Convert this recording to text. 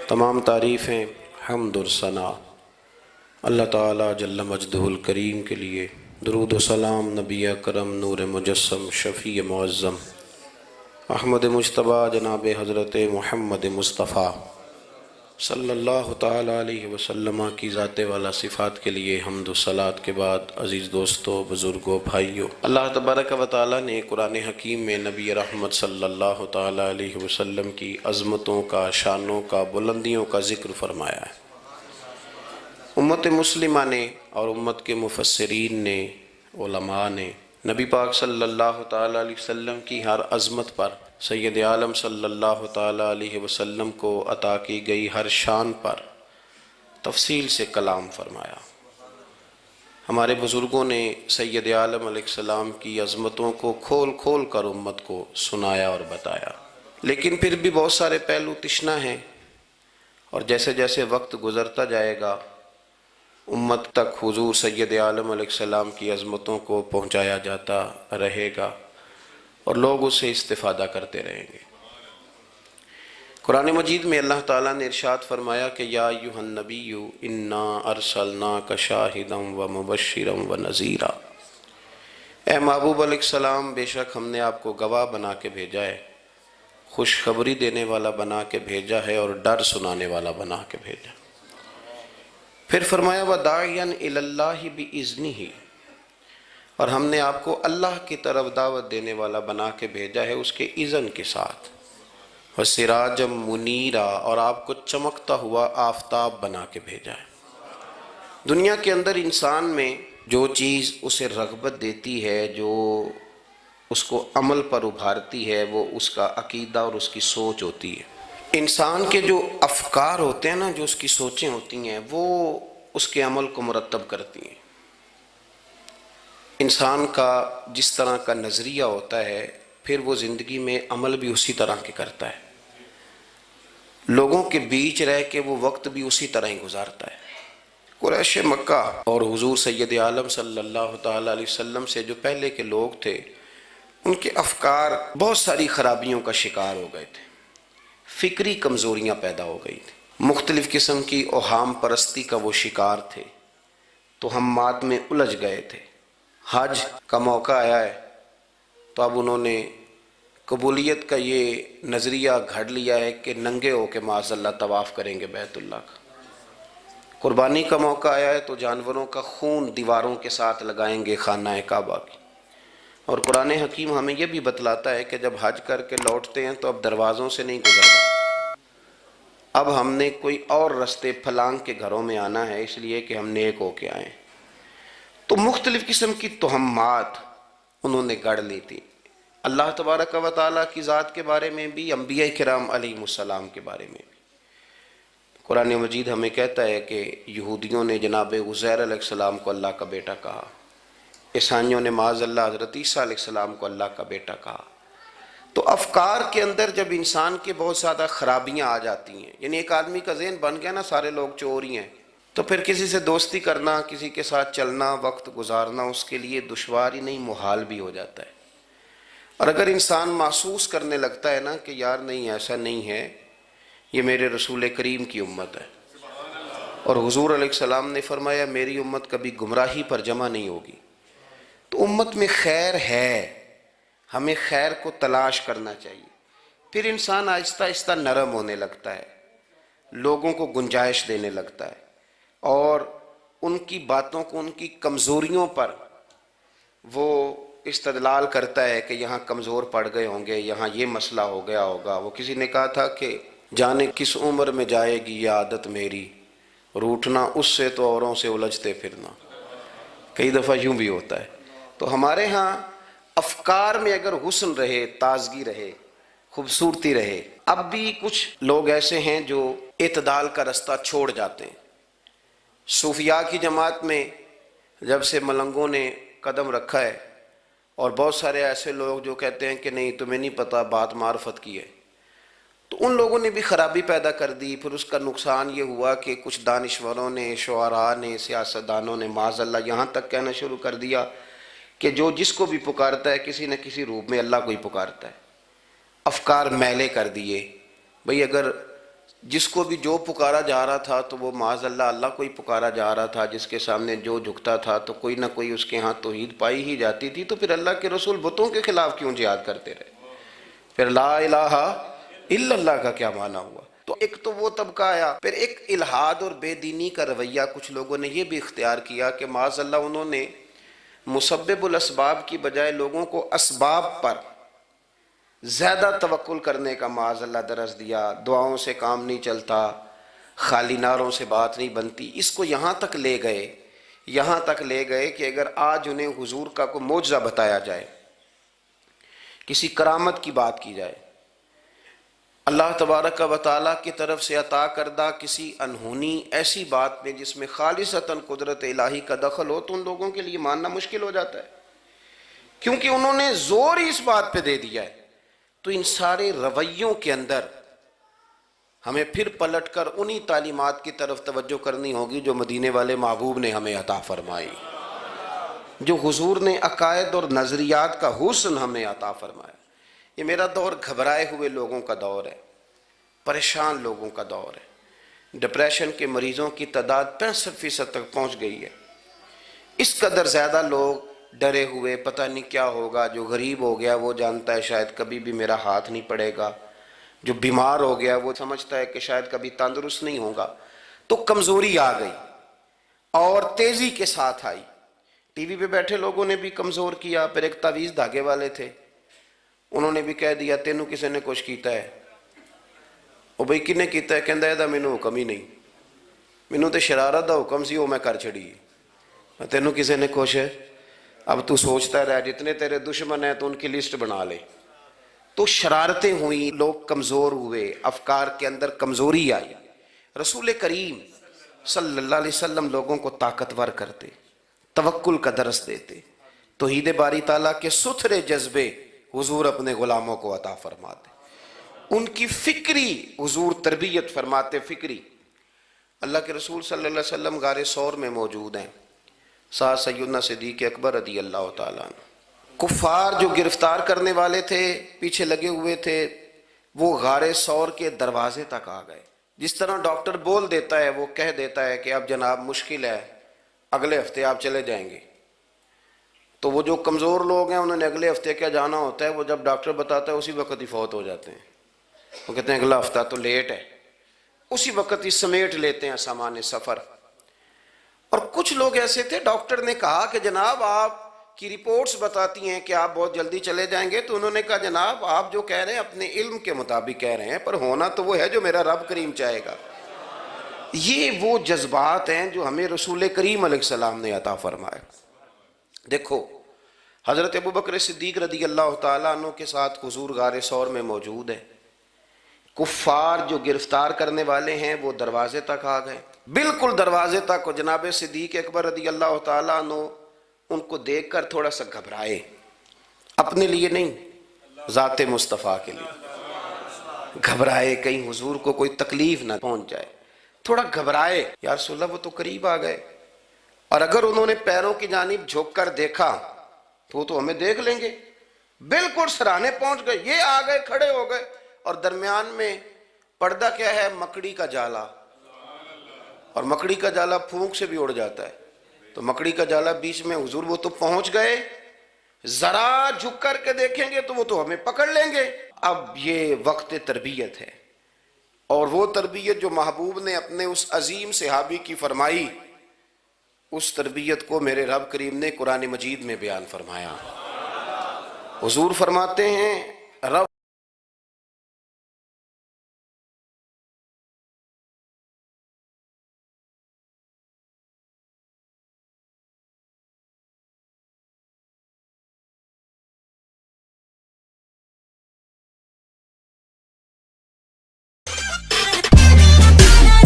تمام تعریفیں، حمد و ثنا اللہ تعالیٰ جل مجدہ الکریم کے لیے۔ درود و سلام نبی اکرم نور مجسم شفیع معظم احمد مجتبیٰ جناب حضرت محمد مصطفیٰ صلی اللہ تعالیٰ علیہ وسلم کی ذات والا صفات کے لیے حمد و صلات کے بعد، عزیز دوستو، بزرگوں، بھائیوں، اللہ تبارک و تعالیٰ نے قرآن حکیم میں نبی رحمت صلی اللہ تعالیٰ علیہ وسلم کی عظمتوں کا، شانوں کا، بلندیوں کا ذکر فرمایا ہے۔ امت مسلمہ نے اور امت کے مفسرین نے، علماء نے نبی پاک صلی اللہ تعالیٰ علیہ وسلم کی ہر عظمت پر، سید عالم صلی اللہ تعالیٰ علیہ وسلم کو عطا کی گئی ہر شان پر تفصیل سے کلام فرمایا۔ ہمارے بزرگوں نے سید عالم علیہ السلام کی عظمتوں کو کھول کھول کر امت کو سنایا اور بتایا، لیکن پھر بھی بہت سارے پہلو تشنا ہیں، اور جیسے جیسے وقت گزرتا جائے گا امت تک حضور سید عالم علیہ السلام کی عظمتوں کو پہنچایا جاتا رہے گا اور لوگ اس سے استفادہ کرتے رہیں گے۔ قرآن مجید میں اللہ تعالیٰ نے ارشاد فرمایا کہ یا ایھا النبی انا ارسلناک شاہدا ومبشرا ونذیرا، اے محبوب علیہ السلام، بے شک ہم نے آپ کو گواہ بنا کے بھیجا ہے، خوشخبری دینے والا بنا کے بھیجا ہے، اور ڈر سنانے والا بنا کے بھیجا۔ پھر فرمایا وَدَاعِيًا إِلَى اللَّهِ بِإِذْنِهِ، اور ہم نے آپ کو اللہ کی طرف دعوت دینے والا بنا کے بھیجا ہے اس کے اذن کے ساتھ، وَسِرَاجًا مُنِيرًا، اور آپ کو چمکتا ہوا آفتاب بنا کے بھیجا ہے۔ دنیا کے اندر انسان میں جو چیز اسے رغبت دیتی ہے، جو اس کو عمل پر ابھارتی ہے، وہ اس کا عقیدہ اور اس کی سوچ ہوتی ہے۔ انسان کے جو افکار ہوتے ہیں نا، جو اس کی سوچیں ہوتی ہیں، وہ اس کے عمل کو مرتب کرتی ہیں۔ انسان کا جس طرح کا نظریہ ہوتا ہے، پھر وہ زندگی میں عمل بھی اسی طرح کے کرتا ہے، لوگوں کے بیچ رہ کے وہ وقت بھی اسی طرح ہی گزارتا ہے۔ قریش مکہ اور حضور سید عالم صلی اللہ تعالیٰ علیہ وسلم سے جو پہلے کے لوگ تھے، ان کے افکار بہت ساری خرابیوں کا شکار ہو گئے تھے، فکری کمزوریاں پیدا ہو گئی تھیں، مختلف قسم کی اوہام پرستی کا وہ شکار تھے، توہمات میں الجھ گئے تھے۔ حج کا موقع آیا ہے تو اب انہوں نے قبولیت کا یہ نظریہ گھڑ لیا ہے کہ ننگے ہو کے معاذ اللہ طواف کریں گے بیت اللہ کا۔ قربانی کا موقع آیا ہے تو جانوروں کا خون دیواروں کے ساتھ لگائیں گے خانہ کعبہ کی۔ اور قرآن حکیم ہمیں یہ بھی بتلاتا ہے کہ جب حج کر کے لوٹتے ہیں تو اب دروازوں سے نہیں گزرنا، اب ہم نے کوئی اور رستے پھلانگ کے گھروں میں آنا ہے، اس لیے کہ ہم نیک ہو کے آئیں۔ تو مختلف قسم کی توہمات انہوں نے گڑھ لی تھی، اللہ تبارک و تعالیٰ کی ذات کے بارے میں بھی، انبیاء کرام علیہ السلام کے بارے میں بھی۔ قرآن مجید ہمیں کہتا ہے کہ یہودیوں نے جناب عزیر علیہ السلام کو اللہ کا بیٹا کہا، عیسائیوں نے معاذ اللہ حضرت عیسیٰ علیہ السلام کو اللہ کا بیٹا کہا۔ تو افکار کے اندر جب انسان کے بہت زیادہ خرابیاں آ جاتی ہیں، یعنی ایک آدمی کا ذہن بن گیا نا سارے لوگ چور ہی ہیں، تو پھر کسی سے دوستی کرنا، کسی کے ساتھ چلنا، وقت گزارنا اس کے لیے دشوار ہی نہیں، محال بھی ہو جاتا ہے۔ اور اگر انسان محسوس کرنے لگتا ہے نا کہ یار نہیں، ایسا نہیں ہے، یہ میرے رسول کریم کی امت ہے، اور حضور علیہ السلام نے فرمایا میری امت کبھی گمراہی پر جمع نہیں ہوگی، تو امت میں خیر ہے، ہمیں خیر کو تلاش کرنا چاہیے۔ پھر انسان آہستہ آہستہ نرم ہونے لگتا ہے، لوگوں کو گنجائش دینے لگتا ہے، اور ان کی باتوں کو، ان کی کمزوریوں پر وہ استدلال کرتا ہے کہ یہاں کمزور پڑ گئے ہوں گے، یہاں یہ مسئلہ ہو گیا ہوگا۔ وہ کسی نے کہا تھا کہ جانے کس عمر میں جائے گی یہ عادت میری، روٹھنا اس سے تو اوروں سے الجھتے پھرنا۔ کئی دفعہ یوں بھی ہوتا ہے۔ تو ہمارے ہاں افکار میں اگر حسن رہے، تازگی رہے، خوبصورتی رہے۔ اب بھی کچھ لوگ ایسے ہیں جو اعتدال کا رستہ چھوڑ جاتے ہیں۔ صوفیاء کی جماعت میں جب سے ملنگوں نے قدم رکھا ہے، اور بہت سارے ایسے لوگ جو کہتے ہیں کہ نہیں تمہیں نہیں پتہ، بات معرفت کی ہے، تو ان لوگوں نے بھی خرابی پیدا کر دی۔ پھر اس کا نقصان یہ ہوا کہ کچھ دانشوروں نے، شعراء نے، سیاستدانوں نے معاذ اللہ یہاں تک کہنا شروع کر دیا کہ جو جس کو بھی پکارتا ہے کسی نہ کسی روپ میں اللہ کو ہی پکارتا ہے۔ افکار میلے کر دیے۔ بھئی اگر جس کو بھی جو پکارا جا رہا تھا تو وہ معاذ اللہ اللہ کو ہی پکارا جا رہا تھا، جس کے سامنے جو جھکتا تھا تو کوئی نہ کوئی اس کے ہاں توحید پائی ہی جاتی تھی، تو پھر اللہ کے رسول بتوں کے خلاف کیوں جہاد کرتے رہے؟ پھر لا الہ الا اللہ کا کیا معنی ہوا؟ تو ایک تو وہ طبقہ آیا، پھر ایک الحاد اور بے دینی کا رویہ کچھ لوگوں نے یہ بھی اختیار کیا کہ معاذ اللہ انہوں نے مسبب الاسباب کی بجائے لوگوں کو اسباب پر زیادہ توکل کرنے کا معاذ اللہ درس دیا، دعاؤں سے کام نہیں چلتا، خالی نعروں سے بات نہیں بنتی۔ اس کو یہاں تک لے گئے کہ اگر آج انہیں حضور کا کوئی معجزہ بتایا جائے، کسی کرامت کی بات کی جائے، اللہ تبارک و تعالیٰ کی طرف سے عطا کردہ کسی انہونی ایسی بات میں جس میں خالصتاً قدرت الہی کا دخل ہو، تو ان لوگوں کے لیے ماننا مشکل ہو جاتا ہے، کیونکہ انہوں نے زور ہی اس بات پہ دے دیا ہے۔ تو ان سارے رویوں کے اندر ہمیں پھر پلٹ کر انہی تعلیمات کی طرف توجہ کرنی ہوگی جو مدینے والے محبوب نے ہمیں عطا فرمائی، جو حضور نے عقائد اور نظریات کا حسن ہمیں عطا فرمایا۔ یہ میرا دور گھبرائے ہوئے لوگوں کا دور ہے، پریشان لوگوں کا دور ہے۔ ڈپریشن کے مریضوں کی تعداد 65% تک پہنچ گئی ہے۔ اس قدر زیادہ لوگ ڈرے ہوئے، پتہ نہیں کیا ہوگا۔ جو غریب ہو گیا وہ جانتا ہے شاید کبھی بھی میرا ہاتھ نہیں پڑے گا، جو بیمار ہو گیا وہ سمجھتا ہے کہ شاید کبھی تندرست نہیں ہوگا۔ تو کمزوری آ گئی اور تیزی کے ساتھ آئی۔ ٹی وی پہ بیٹھے لوگوں نے بھی کمزور کیا۔ پھر ایک تعویذ دھاگے والے تھے، انہوں نے بھی کہہ دیا تینوں کسی نے کچھ کیتا ہے۔ او بھئی کنے کیتا ہے؟ کہندا ہے دا مینوں حکم ہی نہیں، مینوں تے شرارت دا حکم سی وہ میں کر چھڑی، تینوں کسی نے کچھ ہے۔ اب تو سوچتا رہ، جتنے تیرے دشمن ہیں تو ان کی لسٹ بنا لے۔ تو شرارتیں ہوئیں، لوگ کمزور ہوئے، افکار کے اندر کمزوری آئی۔ رسول کریم صلی اللہ علیہ وسلم لوگوں کو طاقتور کرتے، توکل کا درس دیتے، توحید باری تعالیٰ کے ستھرے جذبے حضور اپنے غلاموں کو عطا فرماتے، ان کی فکری حضور تربیت فرماتے، فکری۔ اللہ کے رسول صلی اللہ علیہ وسلم غار ثور میں موجود ہیں، ساتھ سیدنا صدیق اکبر رضی اللہ تعالیٰ عنہ۔ کفار جو گرفتار کرنے والے تھے، پیچھے لگے ہوئے تھے، وہ غار ثور کے دروازے تک آ گئے۔ جس طرح ڈاکٹر بول دیتا ہے، وہ کہہ دیتا ہے کہ اب جناب مشکل ہے، اگلے ہفتے آپ چلے جائیں گے، تو وہ جو کمزور لوگ ہیں انہوں نے اگلے ہفتے کیا جانا ہوتا ہے، وہ جب ڈاکٹر بتاتا ہے اسی وقت ہی فوت ہو جاتے ہیں۔ وہ کہتے ہیں اگلا ہفتہ تو لیٹ ہے، اسی وقت ہی سمیٹ لیتے ہیں سامان سفر۔ اور کچھ لوگ ایسے تھے، ڈاکٹر نے کہا کہ جناب آپ کی رپورٹس بتاتی ہیں کہ آپ بہت جلدی چلے جائیں گے، تو انہوں نے کہا جناب آپ جو کہہ رہے ہیں اپنے علم کے مطابق کہہ رہے ہیں، پر ہونا تو وہ ہے جو میرا رب کریم چاہے گا۔ یہ وہ جذبات ہیں جو ہمیں رسول کریم علیہ السلام نے عطا فرمائے۔ دیکھو حضرت ابوبکر صدیق رضی اللہ تعالیٰ عنہ کے ساتھ حضور غار ثور میں موجود ہے۔ کفار جو گرفتار کرنے والے ہیں وہ دروازے تک آ گئے، بالکل دروازے تک۔ جناب صدیق اکبر رضی اللہ تعالیٰ عنہ ان کو دیکھ کر تھوڑا سا گھبرائے، اپنے لیے نہیں، ذات مصطفیٰ کے لیے گھبرائے، کہیں حضور کو کوئی تکلیف نہ پہنچ جائے، تھوڑا گھبرائے۔ یا رسول اللہ وہ تو قریب آ گئے، اور اگر انہوں نے پیروں کی جانب جھک کر دیکھا تو وہ تو ہمیں دیکھ لیں گے۔ بالکل سرانے پہنچ گئے، یہ آ گئے، کھڑے ہو گئے، اور درمیان میں پردہ کیا ہے؟ مکڑی کا جالا، اور مکڑی کا جالا پھونک سے بھی اڑ جاتا ہے، تو مکڑی کا جالا بیچ میں۔ حضور وہ تو پہنچ گئے، ذرا جھک کر کے دیکھیں گے تو وہ تو ہمیں پکڑ لیں گے۔ اب یہ وقت تربیت ہے، اور وہ تربیت جو محبوب نے اپنے اس عظیم صحابی کی فرمائی، اس تربیت کو میرے رب کریم نے قرآن مجید میں بیان فرمایا۔ حضور فرماتے ہیں